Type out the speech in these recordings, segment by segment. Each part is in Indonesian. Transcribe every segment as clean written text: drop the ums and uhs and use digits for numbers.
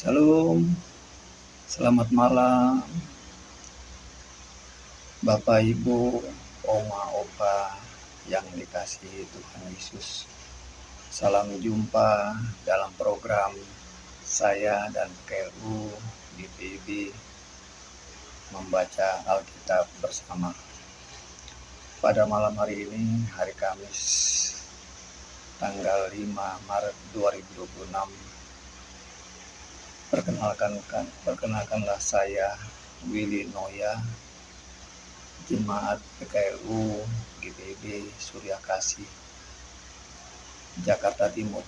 Shalom, selamat malam Bapak Ibu, Oma Opa yang dikasihi Tuhan Yesus. Salam jumpa dalam program saya dan KLU di PIB membaca Alkitab bersama. Pada malam hari ini, hari Kamis, tanggal 5 Maret 2026, Perkenalkanlah saya Willy Noya, Jemaat PKLU GBB Surya Kasih, Jakarta Timur.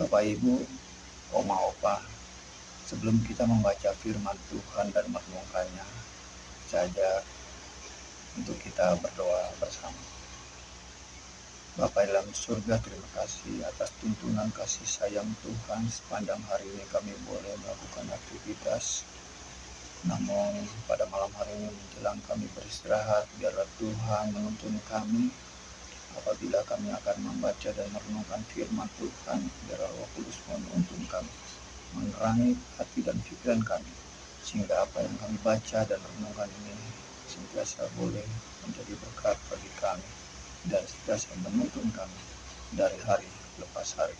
Bapak Ibu, Oma Opa, sebelum kita membaca firman Tuhan dan merenungkannya, saja untuk kita berdoa bersama. Bapak dalam surga, terima kasih atas tuntunan kasih sayang Tuhan. Sepanjang hari ini kami boleh melakukan aktivitas, namun pada malam hari ini menjelang kami beristirahat, biarlah Tuhan menuntun kami. Apabila kami akan membaca dan merenungkan firman Tuhan, biarlah Roh Kudus menuntun kami, menerangi hati dan pikiran kami, sehingga apa yang kami baca dan renungkan ini sentiasa boleh menjadi berkat bagi kami dan sentiasa menuntun kami dari hari lepas hari.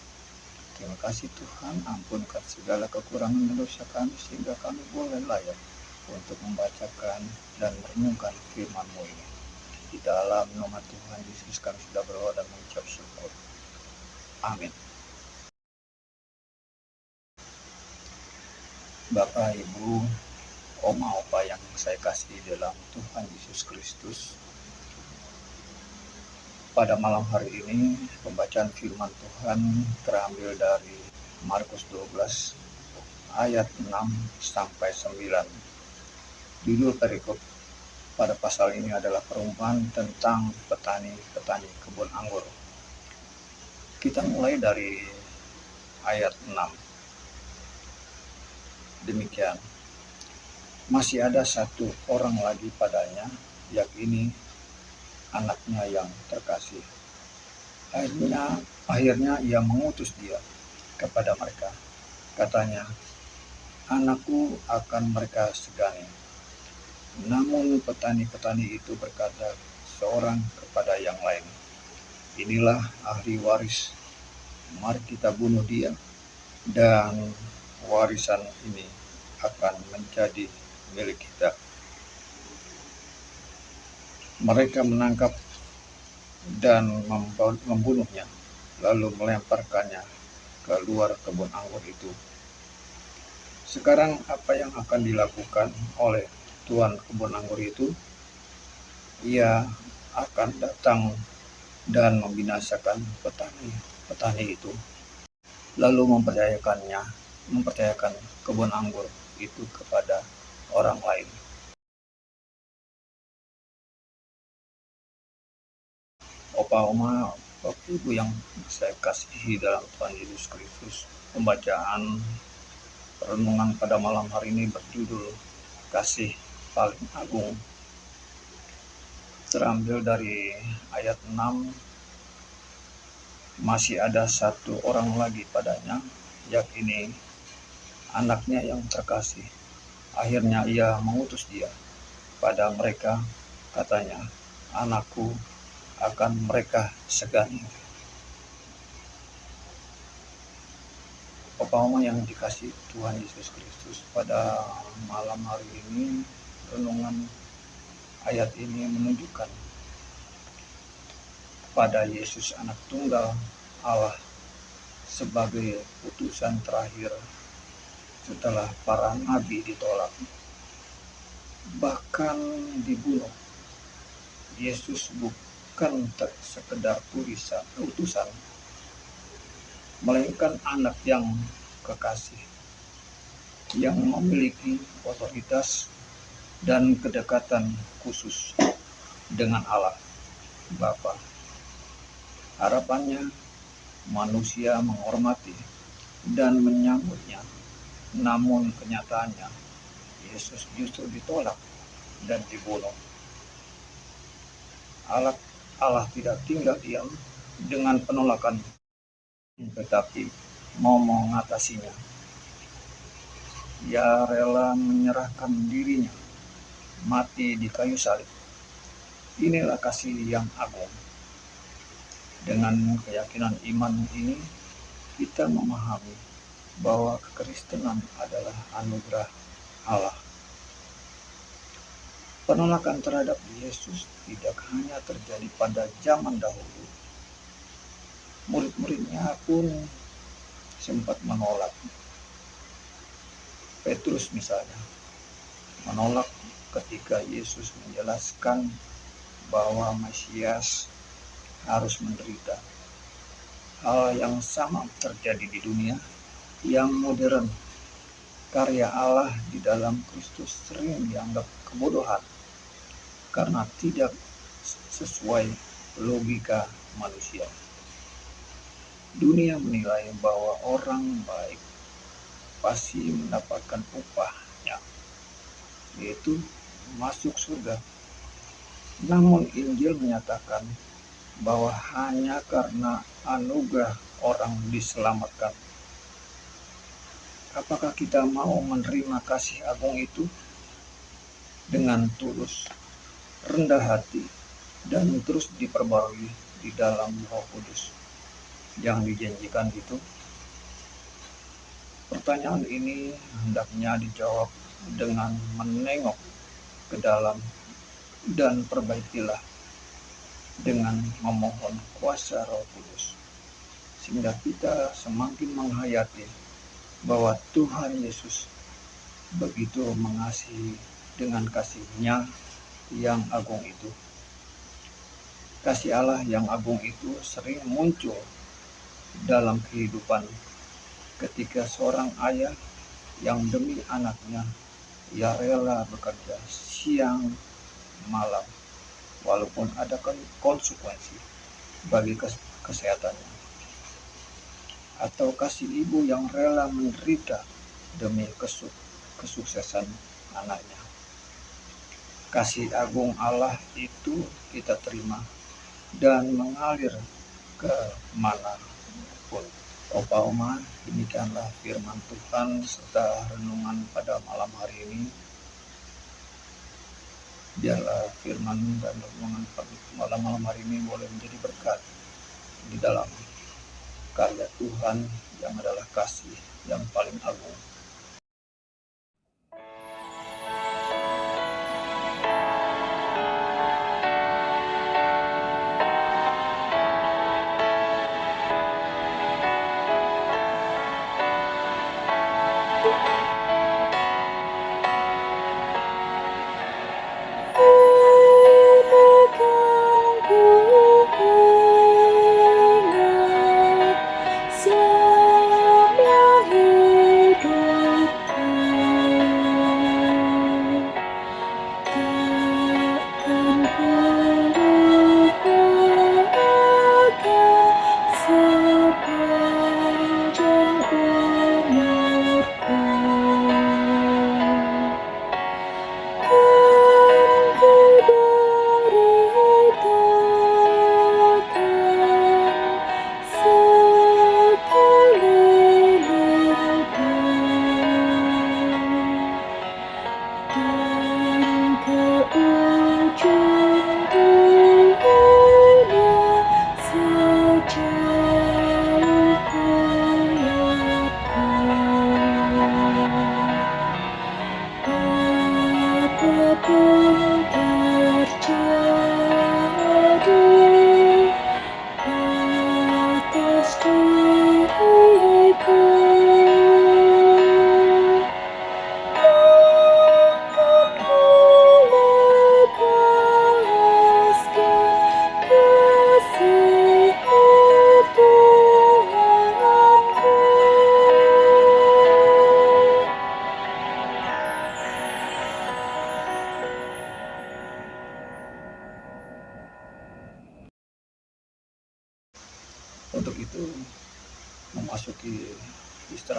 Terima kasih Tuhan, ampunkan segala kekurangan dan dosa kami, sehingga kami boleh layak untuk membacakan dan merenungkan firman-Mu ini. Di dalam nama Tuhan Yesus kami sudah berdoa dan mengucap syukur. Amin. Bapak, Ibu, Oma, Opa yang saya kasih dalam Tuhan Yesus Kristus, pada malam hari ini pembacaan firman Tuhan terambil dari Markus 12 ayat 6 sampai 9. Judul perikop pada pasal ini adalah perumpamaan tentang petani kebun anggur. Kita mulai dari ayat 6. Demikian. Masih ada satu orang lagi padanya, yakni anaknya yang terkasih. Akhirnya ia mengutus dia kepada mereka. Katanya, anakku akan mereka segani. Namun petani-petani itu berkata seorang kepada yang lain, inilah ahli waris, mari kita bunuh dia, dan warisan ini akan menjadi milik kita. Mereka menangkap dan membunuhnya, lalu melemparkannya ke luar kebun anggur itu. Sekarang apa yang akan dilakukan oleh tuan kebun anggur itu? Ia akan datang dan membinasakan petani itu, lalu memperdayakannya mempercayakan kebun anggur itu kepada orang lain. Opa, Oma, Bapak Ibu yang saya kasihi dalam Tuhan Yesus Kristus, pembacaan renungan pada malam hari ini berjudul Kasih Paling Agung. Terambil dari ayat 6, masih ada satu orang lagi padanya, yakni anaknya yang terkasih. Akhirnya ia mengutus dia pada mereka, katanya, anakku akan mereka segani. Bapak Oma yang dikasih Tuhan Yesus Kristus, pada malam hari ini renungan ayat ini menunjukkan pada Yesus anak tunggal Allah sebagai putusan terakhir setelah para nabi ditolak, bahkan dibunuh. Yesus bukan sekedar utusan, melainkan anak yang kekasih, yang memiliki otoritas dan kedekatan khusus dengan Allah Bapa. Harapannya manusia menghormati dan menyambutnya, namun kenyataannya Yesus justru ditolak dan dibunuh. Allah tidak tinggal diam dengan penolakan, tetapi mau mengatasinya. Ia rela menyerahkan dirinya mati di kayu salib. Inilah kasih yang agung. Dengan keyakinan iman ini, kita memahami bahwa kekristenan adalah anugerah Allah. Penolakan terhadap Yesus tidak hanya terjadi pada zaman dahulu. Murid-muridnya pun sempat menolak. Petrus misalnya menolak ketika Yesus menjelaskan bahwa Mesias harus menderita. Hal yang sama terjadi di dunia yang modern. Karya Allah di dalam Kristus sering dianggap kebodohan karena tidak sesuai logika manusia. Dunia menilai bahwa orang baik pasti mendapatkan upahnya, yaitu masuk surga. Namun Injil menyatakan bahwa hanya karena anugerah orang diselamatkan. Apakah kita mau menerima kasih agung itu dengan tulus, rendah hati, dan terus diperbarui di dalam Roh Kudus yang dijanjikan itu? Pertanyaan ini hendaknya dijawab dengan menengok ke dalam dan perbaikilah dengan memohon kuasa Roh Kudus, sehingga kita semakin menghayati bahwa Tuhan Yesus begitu mengasihi dengan kasih-Nya yang agung itu. Kasih Allah yang agung itu sering muncul dalam kehidupan ketika seorang ayah yang demi anaknya ia rela bekerja siang malam walaupun ada konsekuensi bagi kesehatannya, atau kasih ibu yang rela menderita demi kesuksesan anaknya. Kasih agung Allah itu kita terima dan mengalir ke mana pun. Opa Oma, demikianlah firman Tuhan serta renungan pada malam hari ini. Biarlah firman dan renungan malam hari ini boleh menjadi berkat di dalam karya Tuhan yang adalah kasih yang paling agung.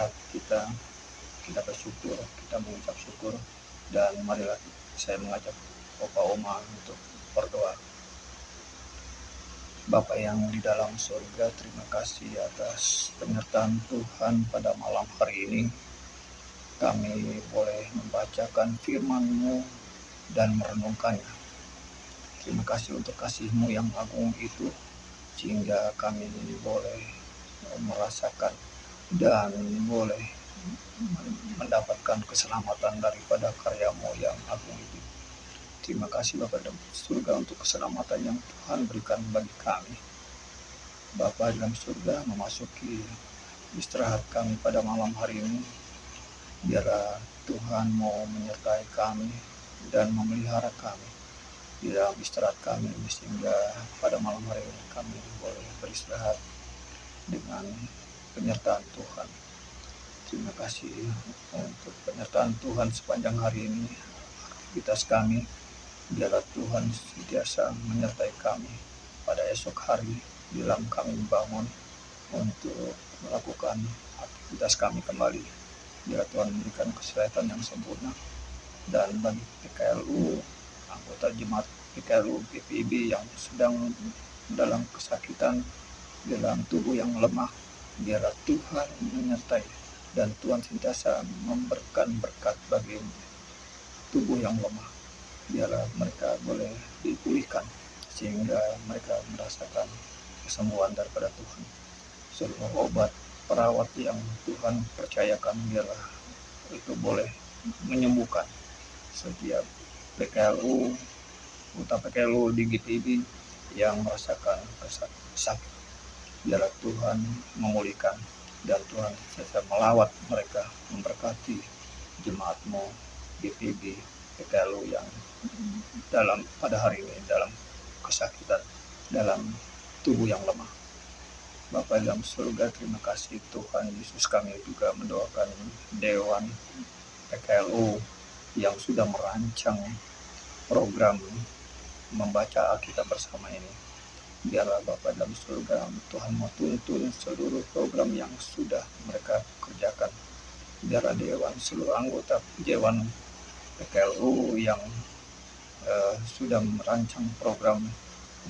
saat kita bersyukur, kita mengucap syukur. Dan marilah saya mengajak Opa Oma untuk berdoa. Bapa yang di dalam surga, terima kasih atas penyertaan Tuhan pada malam hari ini. Kami boleh membacakan firman-Mu dan merenungkannya. Terima kasih untuk kasih-Mu yang agung itu, sehingga kami boleh merasakan dan boleh mendapatkan keselamatan daripada karya-Mu yang agung itu. Terima kasih Bapa dalam surga untuk keselamatan yang Tuhan berikan bagi kami. Bapa dalam surga, memasuki istirahat kami pada malam hari ini, biarlah Tuhan mau menyertai kami dan memelihara kami di dalam istirahat kami, sehingga pada malam hari ini kami boleh beristirahat dengan penyertaan Tuhan. Terima kasih untuk penyertaan Tuhan sepanjang hari ini, aktivitas kami. Biarlah Tuhan sentiasa menyertai kami pada esok hari dalam kami membangun untuk melakukan aktivitas kami kembali. Biarlah Tuhan memberikan kesehatan yang sempurna. Dan bagi PKLU, anggota jemaat PKLU GPIB yang sedang dalam kesakitan, dalam tubuh yang lemah, biarlah Tuhan menyertai dan Tuhan sentiasa memberikan berkat bagi tubuh yang lemah. Biarlah mereka boleh dipulihkan sehingga mereka merasakan kesembuhan daripada Tuhan. Seluruh obat perawat yang Tuhan percayakan, biarlah itu boleh menyembuhkan setiap PKLU, anggota PKLU di GPIB yang merasakan sakit. Biarlah Tuhan memulihkan dan Tuhan bisa melawat mereka, memberkati jemaat-Mu GPIB PKLU yang pada hari ini dalam kesakitan, dalam tubuh yang lemah. Bapa dalam surga, terima kasih Tuhan Yesus. Kami juga mendoakan Dewan PKLU yang sudah merancang program membaca Alkitab bersama ini. Biarlah Bapa dalam surga, Tuhan mau tuntun seluruh program yang sudah mereka kerjakan. Biarlah Dewan, seluruh anggota Dewan PKLU yang sudah merancang program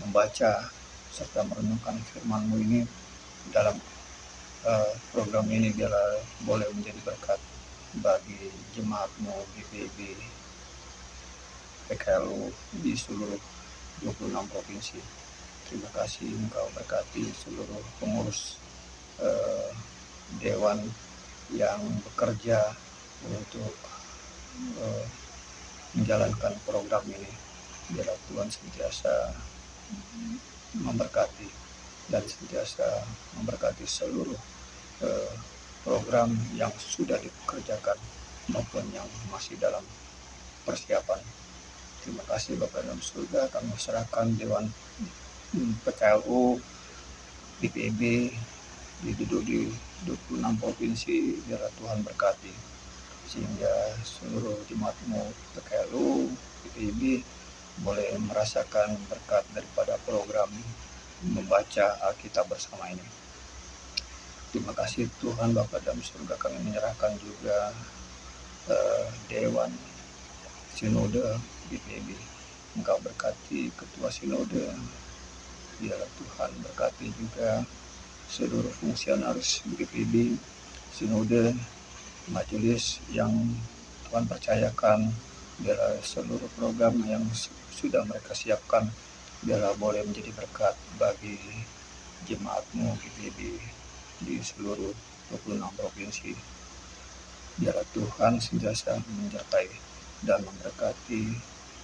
membaca serta merenungkan firman-Mu ini dalam program ini, biarlah boleh menjadi berkat bagi jemaat-Mu GPIB PKLU di seluruh 26 provinsi. Terima kasih Engkau berkati seluruh pengurus Dewan yang bekerja untuk menjalankan program ini. Biarlah Tuhan sentiasa memberkati dan sentiasa memberkati seluruh program yang sudah dikerjakan maupun yang masih dalam persiapan. Terima kasih Bapa dalam surga, kami serahkan Dewan PKLU GPIB duduk di 26 provinsi. Biarlah Tuhan berkati sehingga seluruh jemaat-Mu PKLU GPIB boleh merasakan berkat daripada program membaca Alkitab bersama ini. Terima kasih Tuhan Bapa dalam surga, kami menyerahkan juga Dewan Sinode GPIB. Engkau berkati Ketua Sinode. Biarlah Tuhan berkati juga seluruh fungsionaris GPIB, Sinode, majelis yang Tuhan percayakan. Biarlah seluruh program yang sudah mereka siapkan, biarlah boleh menjadi berkat bagi jemaat-Mu GPIB di seluruh 26 provinsi. Biarlah Tuhan sentiasa menyertai dan memberkati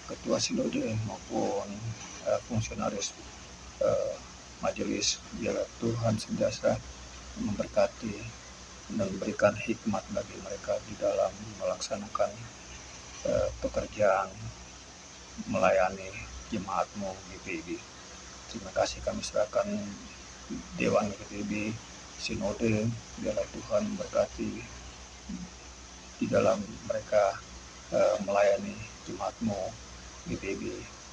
Ketua Sinode maupun fungsionaris majelis. Biarlah Tuhan sentiasa memberkati dan memberikan hikmat bagi mereka di dalam melaksanakan pekerjaan melayani jemaat-Mu GPIB. Terima kasih kami serahkan Dewan GPIB Sinode. Biarlah Tuhan memberkati di dalam mereka melayani jemaat-Mu GPIB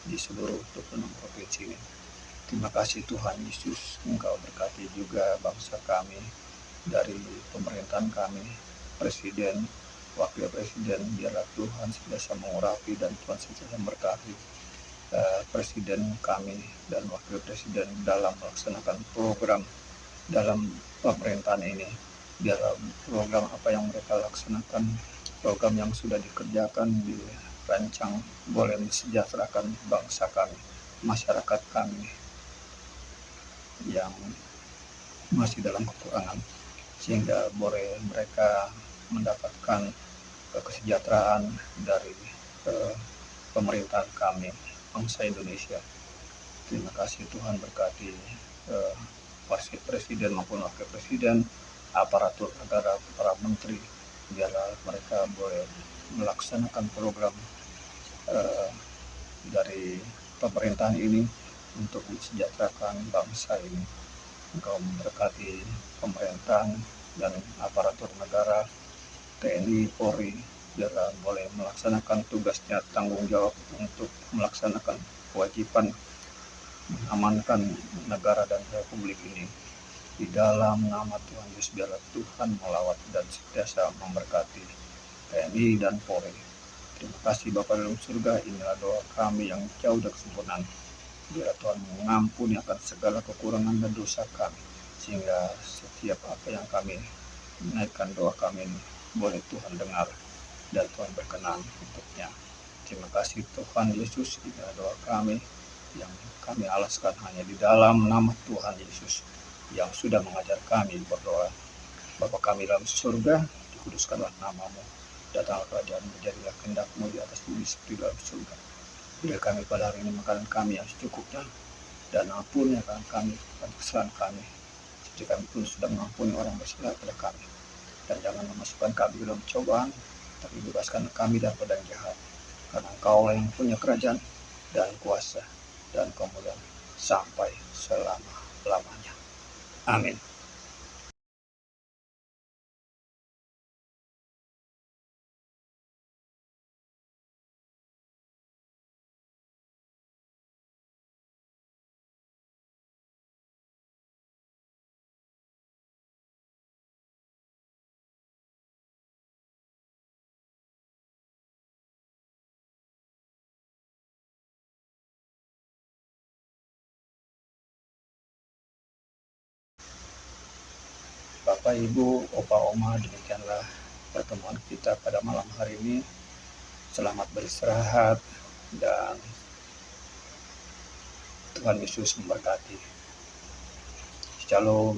di seluruh 26 provinsi ini. Terima kasih Tuhan Yesus, Engkau berkati juga bangsa kami dari pemerintahan kami, Presiden, Wakil Presiden, biarlah Tuhan senantiasa mengurapi dan Tuhan senantiasa memberkati Presiden kami dan Wakil Presiden dalam melaksanakan program dalam pemerintahan ini. Biarlah program apa yang mereka laksanakan, program yang sudah dikerjakan, dirancang, boleh mensejahterakan bangsa kami, masyarakat kami yang masih dalam kekurangan, sehingga boleh mereka mendapatkan kesejahteraan dari pemerintahan kami, bangsa Indonesia. Terima kasih Tuhan, berkati Presiden maupun Wakil Presiden, aparatur negara, para menteri, biarlah mereka boleh melaksanakan program dari pemerintahan ini untuk mensejahterakan bangsa ini. Engkau memberkati pemerintahan dan aparatur negara, TNI, Polri, biarlah boleh melaksanakan tugasnya, tanggung jawab untuk melaksanakan kewajiban mengamankan negara dan republik ini. Di dalam nama Tuhan Yesus, biarlah Tuhan melawat dan sentiasa memberkati TNI dan Polri. Terima kasih Bapa dalam surga, inilah doa kami yang jauh dari kesempurnaan. Biarlah Tuhan mengampuni akan segala kekurangan dan dosa kami, sehingga setiap apa yang kami naikkan doa kami ini boleh Tuhan dengar dan Tuhan berkenan untuknya. Terima kasih Tuhan Yesus, inilah doa kami yang kami alaskan hanya di dalam nama Tuhan Yesus yang sudah mengajar kami berdoa. Bapa kami dalam surga, dikuduskanlah namamu, datanglah kerajaan, menjadilah kehendak-mu di atas bumi seperti dalam surga. Beri kami pada hari ini makanan kami yang secukupnya, dan ampuni akan kami akan kesalahan kami, seperti kami pun sudah mengampuni orang bersalah pada kami. Dan jangan memasukkan kami dalam cobaan, tapi bebaskan kami daripada yang jahat. Karena Engkau yang punya kerajaan dan kuasa dan kemuliaan sampai selama-lamanya. Amin. Bapak, Ibu, Opa, Oma, demikianlah pertemuan kita pada malam hari ini. Selamat beristirahat dan Tuhan Yesus memberkati. Shalom.